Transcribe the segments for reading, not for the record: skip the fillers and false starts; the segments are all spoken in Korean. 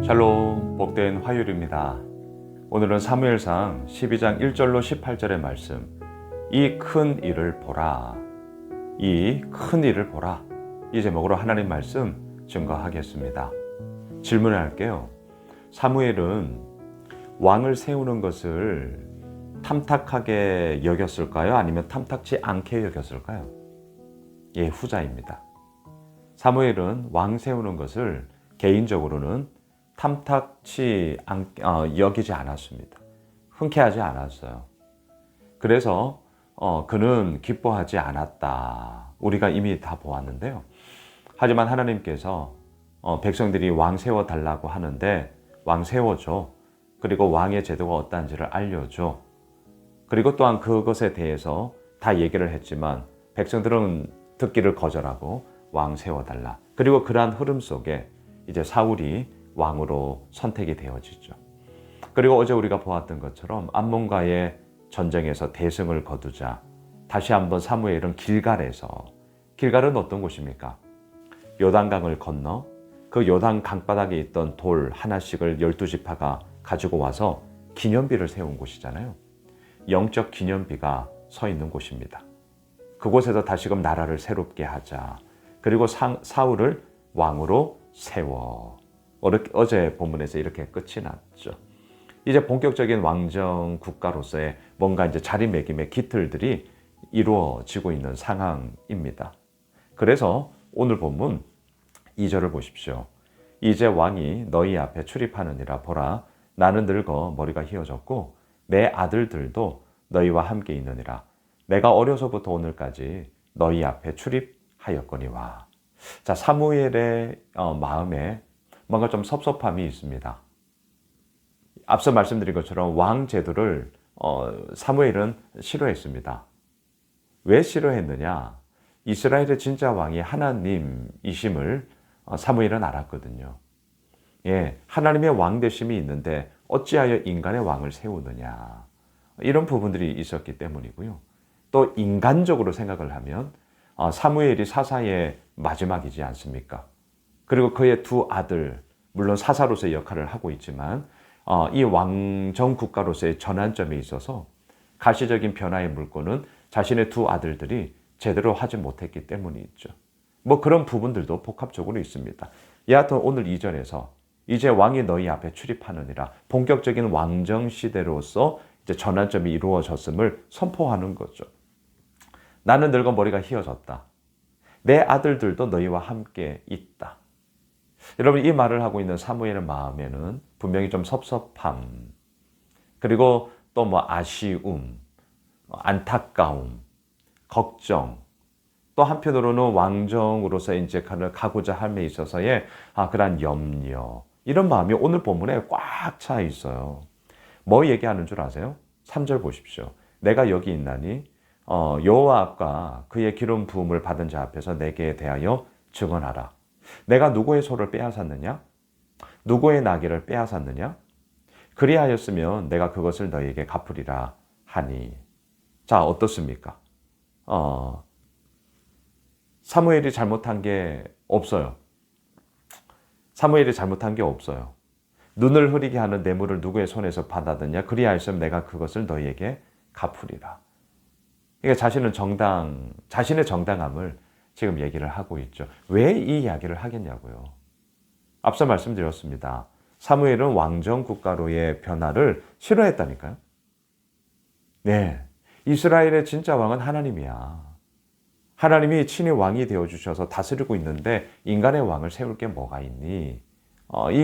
샬롬, 복된 화요일입니다. 오늘은 사무엘상 12장 1절로 18절의 말씀, 이 큰 일을 보라, 이 큰 일을 보라, 이 제목으로 하나님 말씀 증거하겠습니다. 질문을 할게요. 사무엘은 왕을 세우는 것을 탐탁하게 여겼을까요? 아니면 탐탁지 않게 여겼을까요? 예, 후자입니다. 사무엘은 왕 세우는 것을 개인적으로는 탐탁치 여기지 않았습니다. 흔쾌하지 않았어요. 그래서 그는 기뻐하지 않았다. 우리가 이미 다 보았는데요. 하지만 하나님께서 백성들이 왕 세워달라고 하는데 왕 세워줘. 그리고 왕의 제도가 어떠한지를 알려줘. 그리고 또한 그것에 대해서 다 얘기를 했지만 백성들은 듣기를 거절하고 왕 세워달라. 그리고 그러한 흐름 속에 이제 사울이 왕으로 선택이 되어지죠. 그리고 어제 우리가 보았던 것처럼 암몬과의 전쟁에서 대승을 거두자 다시 한번 사무엘은 길갈은 어떤 곳입니까? 요단강을 건너 그 요단 강바닥에 있던 돌 하나씩을 12지파가 가지고 와서 기념비를 세운 곳이잖아요. 영적 기념비가 서 있는 곳입니다. 그곳에서 다시금 나라를 새롭게 하자. 그리고 사울을 왕으로 세워. 어제 본문에서 이렇게 끝이 났죠. 이제 본격적인 왕정 국가로서의 뭔가 이제 자리매김의 기틀들이 이루어지고 있는 상황입니다. 그래서 오늘 본문 2절을 보십시오. 이제 왕이 너희 앞에 출입하느니라. 보라, 나는 늙어 머리가 휘어졌고 내 아들들도 너희와 함께 있느니라. 내가 어려서부터 오늘까지 너희 앞에 출입하였거니와. 자, 사무엘의 마음에 뭔가 좀 섭섭함이 있습니다. 앞서 말씀드린 것처럼 왕 제도를 사무엘은 싫어했습니다. 왜 싫어했느냐? 이스라엘의 진짜 왕이 하나님이심을 사무엘은 알았거든요. 예, 하나님의 왕 되심이 있는데 어찌하여 인간의 왕을 세우느냐? 이런 부분들이 있었기 때문이고요. 또 인간적으로 생각을 하면 사무엘이 사사의 마지막이지 않습니까? 그리고 그의 두 아들, 물론 사사로서의 역할을 하고 있지만 이 왕정 국가로서의 전환점에 있어서 가시적인 변화의 물꼬는 자신의 두 아들들이 제대로 하지 못했기 때문이 있죠. 뭐 그런 부분들도 복합적으로 있습니다. 여하튼 오늘 2절에서 이제 왕이 너희 앞에 출입하느니라. 본격적인 왕정 시대로서 이제 전환점이 이루어졌음을 선포하는 거죠. 나는 늙어 머리가 휘어졌다. 내 아들들도 너희와 함께 있다. 여러분, 이 말을 하고 있는 사무엘의 마음에는 분명히 좀 섭섭함, 그리고 또 아쉬움, 안타까움, 걱정, 또 한편으로는 왕정으로서 이제 가고자 함에 있어서의 그러한 염려, 이런 마음이 오늘 본문에 꽉 차 있어요. 뭐 얘기하는 줄 아세요? 3절 보십시오. 내가 여기 있나니 여호와 앞과 그의 기름 부음을 받은 자 앞에서 내게 대하여 증언하라. 내가 누구의 소를 빼앗았느냐? 누구의 나귀를 빼앗았느냐? 그리하였으면 내가 그것을 너희에게 갚으리라 하니. 자, 어떻습니까? 사무엘이 잘못한 게 없어요. 사무엘이 잘못한 게 없어요. 눈을 흐리게 하는 뇌물을 누구의 손에서 받았느냐? 그리하였으면 내가 그것을 너희에게 갚으리라. 그러니까 자신의 정당함을 지금 얘기를 하고 있죠. 왜 이 이야기를 하겠냐고요. 앞서 말씀드렸습니다. 사무엘은 왕정 국가로의 변화를 싫어했다니까요. 네, 이스라엘의 진짜 왕은 하나님이야. 하나님이 친히 왕이 되어주셔서 다스리고 있는데 인간의 왕을 세울 게 뭐가 있니?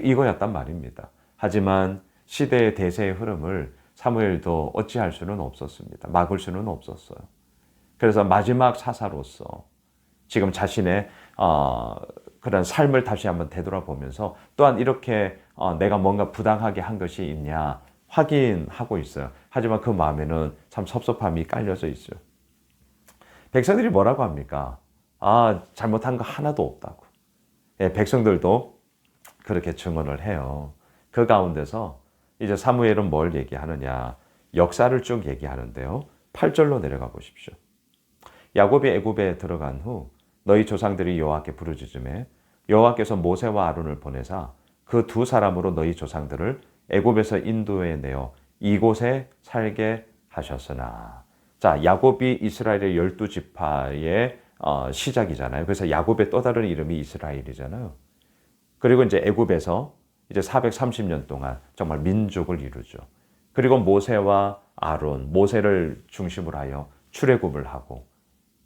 이거였단 말입니다. 하지만 시대의 대세의 흐름을 사무엘도 어찌할 수는 없었습니다. 막을 수는 없었어요. 그래서 마지막 사사로서 지금 자신의 그런 삶을 다시 한번 되돌아보면서 또한 이렇게 내가 뭔가 부당하게 한 것이 있냐 확인하고 있어요. 하지만 그 마음에는 참 섭섭함이 깔려져 있어요. 백성들이 뭐라고 합니까? 잘못한 거 하나도 없다고. 예, 백성들도 그렇게 증언을 해요. 그 가운데서 이제 사무엘은 뭘 얘기하느냐? 역사를 쭉 얘기하는데요. 8절로 내려가 보십시오. 야곱이 애굽에 들어간 후 너희 조상들이 여호와께 부르짖음에 여호와께서 모세와 아론을 보내사 그 두 사람으로 너희 조상들을 애굽에서 인도해 내어 이곳에 살게 하셨으나. 자, 야곱이 이스라엘의 12지파의 시작이잖아요. 그래서 야곱의 또 다른 이름이 이스라엘이잖아요. 그리고 이제 애굽에서 이제 430년 동안 정말 민족을 이루죠. 그리고 모세와 아론, 모세를 중심으로 하여 출애굽을 하고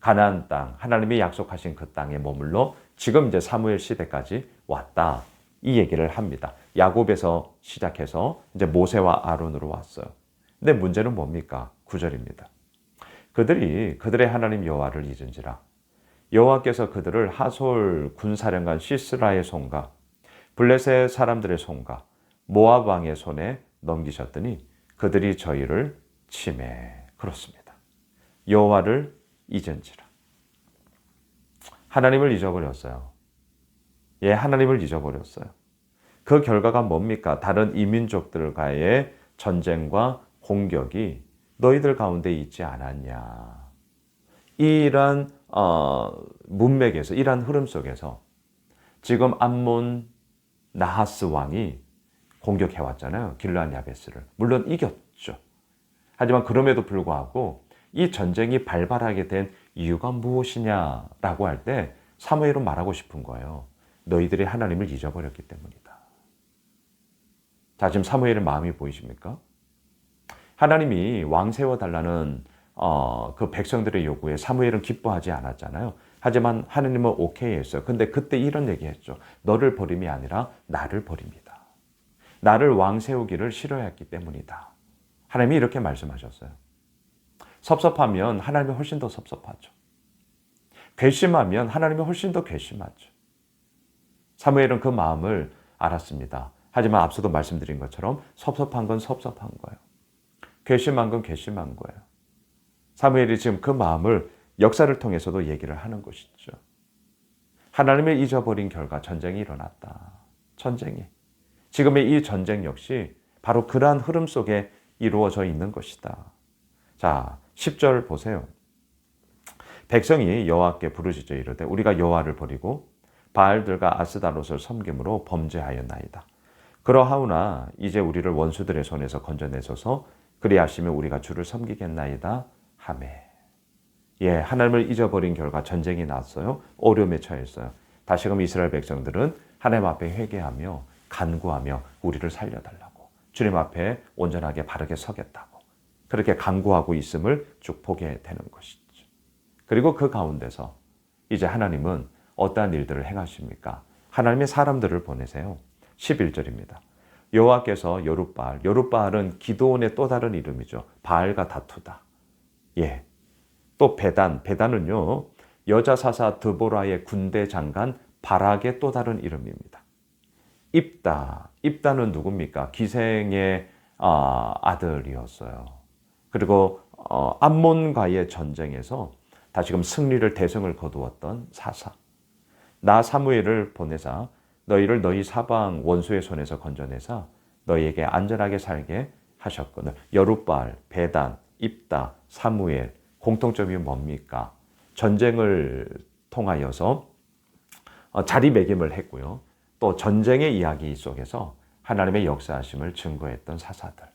가나안 땅, 하나님이 약속하신 그 땅에 머물러 지금 이제 사무엘 시대까지 왔다. 이 얘기를 합니다. 야곱에서 시작해서 이제 모세와 아론으로 왔어요. 근데 문제는 뭡니까? 9절입니다. 그들의 하나님 여호와를 잊은지라. 여호와께서 그들을 하솔 군사령관 시스라의 손과 블레셋 사람들의 손과 모압 왕의 손에 넘기셨더니 그들이 저희를 치매. 그렇습니다. 여호와를 잊은지라. 하나님을 잊어버렸어요. 예, 하나님을 잊어버렸어요. 그 결과가 뭡니까? 다른 이민족들과의 전쟁과 공격이 너희들 가운데 있지 않았냐. 이러한 문맥에서, 이러한 흐름 속에서 지금 암몬 나하스 왕이 공격해왔잖아요. 길르앗 야베스를. 물론 이겼죠. 하지만 그럼에도 불구하고 이 전쟁이 발발하게 된 이유가 무엇이냐라고 할 때 사무엘은 말하고 싶은 거예요. 너희들이 하나님을 잊어버렸기 때문이다. 자, 지금 사무엘의 마음이 보이십니까? 하나님이 왕 세워달라는 그 백성들의 요구에 사무엘은 기뻐하지 않았잖아요. 하지만 하나님은 오케이 했어요. 근데 그때 이런 얘기 했죠. 너를 버림이 아니라 나를 버립니다. 나를 왕 세우기를 싫어했기 때문이다. 하나님이 이렇게 말씀하셨어요. 섭섭하면 하나님이 훨씬 더 섭섭하죠. 괘씸하면 하나님이 훨씬 더 괘씸하죠. 사무엘은 그 마음을 알았습니다. 하지만 앞서도 말씀드린 것처럼 섭섭한 건 섭섭한 거예요. 괘씸한 건 괘씸한 거예요. 사무엘이 지금 그 마음을 역사를 통해서도 얘기를 하는 것이죠. 하나님을 잊어버린 결과 전쟁이 일어났다. 전쟁이. 지금의 이 전쟁 역시 바로 그러한 흐름 속에 이루어져 있는 것이다. 자, 10절 보세요. 백성이 여호와께 부르짖어 이르되 우리가 여호와를 버리고 바알들과 아스다롯을 섬김으로 범죄하였나이다. 그러하오나 이제 우리를 원수들의 손에서 건져내소서 그리하시면 우리가 주를 섬기겠나이다 하매. 예, 하나님을 잊어버린 결과 전쟁이 났어요. 어려움에 처했어요. 다시금 이스라엘 백성들은 하나님 앞에 회개하며 간구하며 우리를 살려달라고, 주님 앞에 온전하게 바르게 서겠다고 그렇게 간구하고 있음을 쭉 보게 되는 것이죠. 그리고 그 가운데서 이제 하나님은 어떠한 일들을 행하십니까? 하나님의 사람들을 보내세요. 11절입니다. 여호와께서 여룻바알은 기드온의 또 다른 이름이죠. 바알과 다투다. 예. 또 베단은요, 여자 사사 드보라의 군대 장관 바락의 또 다른 이름입니다. 입다는 누굽니까? 기생의 아들이었어요. 그리고 암몬과의 전쟁에서 다시금 승리를 대승을 거두었던 사사. 나 사무엘을 보내사 너희를 너희 사방 원수의 손에서 건져내사 너희에게 안전하게 살게 하셨거늘. 여룻바알, 베단, 입다, 사무엘 공통점이 뭡니까? 전쟁을 통하여서 자리매김을 했고요. 또 전쟁의 이야기 속에서 하나님의 역사하심을 증거했던 사사들.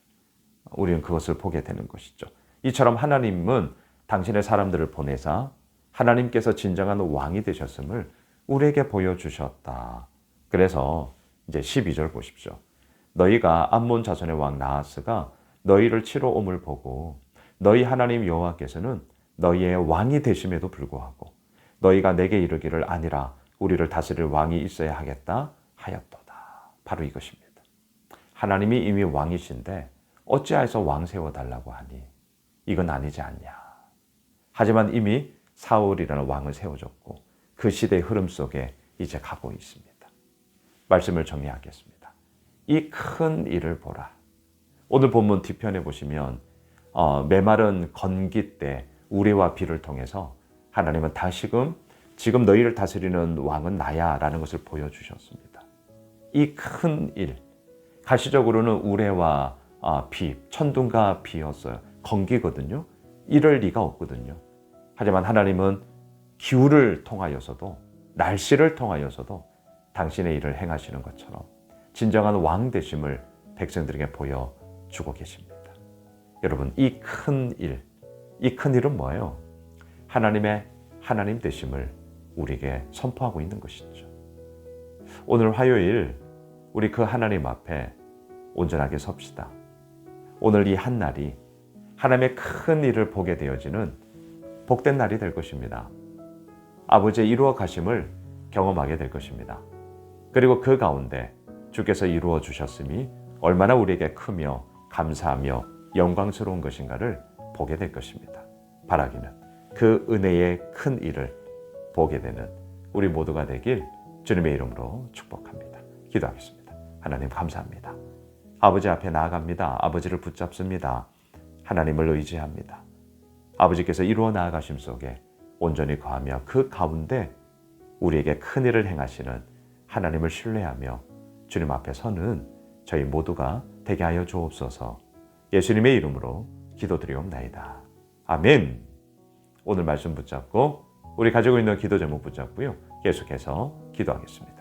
우리는 그것을 보게 되는 것이죠. 이처럼 하나님은 당신의 사람들을 보내사 하나님께서 진정한 왕이 되셨음을 우리에게 보여주셨다. 그래서 이제 12절 보십시오. 너희가 암몬 자손의 왕 나하스가 너희를 치러 옴을 보고 너희 하나님 여호와께서는 너희의 왕이 되심에도 불구하고 너희가 내게 이르기를 아니라 우리를 다스릴 왕이 있어야 하겠다 하였도다. 바로 이것입니다. 하나님이 이미 왕이신데 어찌하여서 왕 세워달라고 하니? 이건 아니지 않냐. 하지만 이미 사울이라는 왕을 세워줬고 그 시대의 흐름 속에 이제 가고 있습니다. 말씀을 정리하겠습니다. 이 큰 일을 보라. 오늘 본문 뒤편에 보시면 메마른 건기 때 우레와 비를 통해서 하나님은 다시금 지금 너희를 다스리는 왕은 나야 라는 것을 보여주셨습니다. 이 큰 일, 가시적으로는 우레와 비, 천둥과 비였어요. 건기거든요. 이럴 리가 없거든요. 하지만 하나님은 기후를 통하여서도 날씨를 통하여서도 당신의 일을 행하시는 것처럼 진정한 왕 되심을 백성들에게 보여주고 계십니다. 여러분, 이 큰 일은 뭐예요? 하나님의 하나님 되심을 우리에게 선포하고 있는 것이죠. 오늘 화요일 우리 그 하나님 앞에 온전하게 섭시다. 오늘 이 한 날이 하나님의 큰 일을 보게 되어지는 복된 날이 될 것입니다. 아버지의 이루어 가심을 경험하게 될 것입니다. 그리고 그 가운데 주께서 이루어 주셨음이 얼마나 우리에게 크며 감사하며 영광스러운 것인가를 보게 될 것입니다. 바라기는 그 은혜의 큰 일을 보게 되는 우리 모두가 되길 주님의 이름으로 축복합니다. 기도하겠습니다. 하나님 감사합니다. 아버지 앞에 나아갑니다. 아버지를 붙잡습니다. 하나님을 의지합니다. 아버지께서 이루어 나아가심 속에 온전히 거하며 그 가운데 우리에게 큰 일을 행하시는 하나님을 신뢰하며 주님 앞에 서는 저희 모두가 되게 하여 주옵소서. 예수님의 이름으로 기도드리옵나이다. 아멘. 오늘 말씀 붙잡고 우리 가지고 있는 기도 제목 붙잡고요. 계속해서 기도하겠습니다.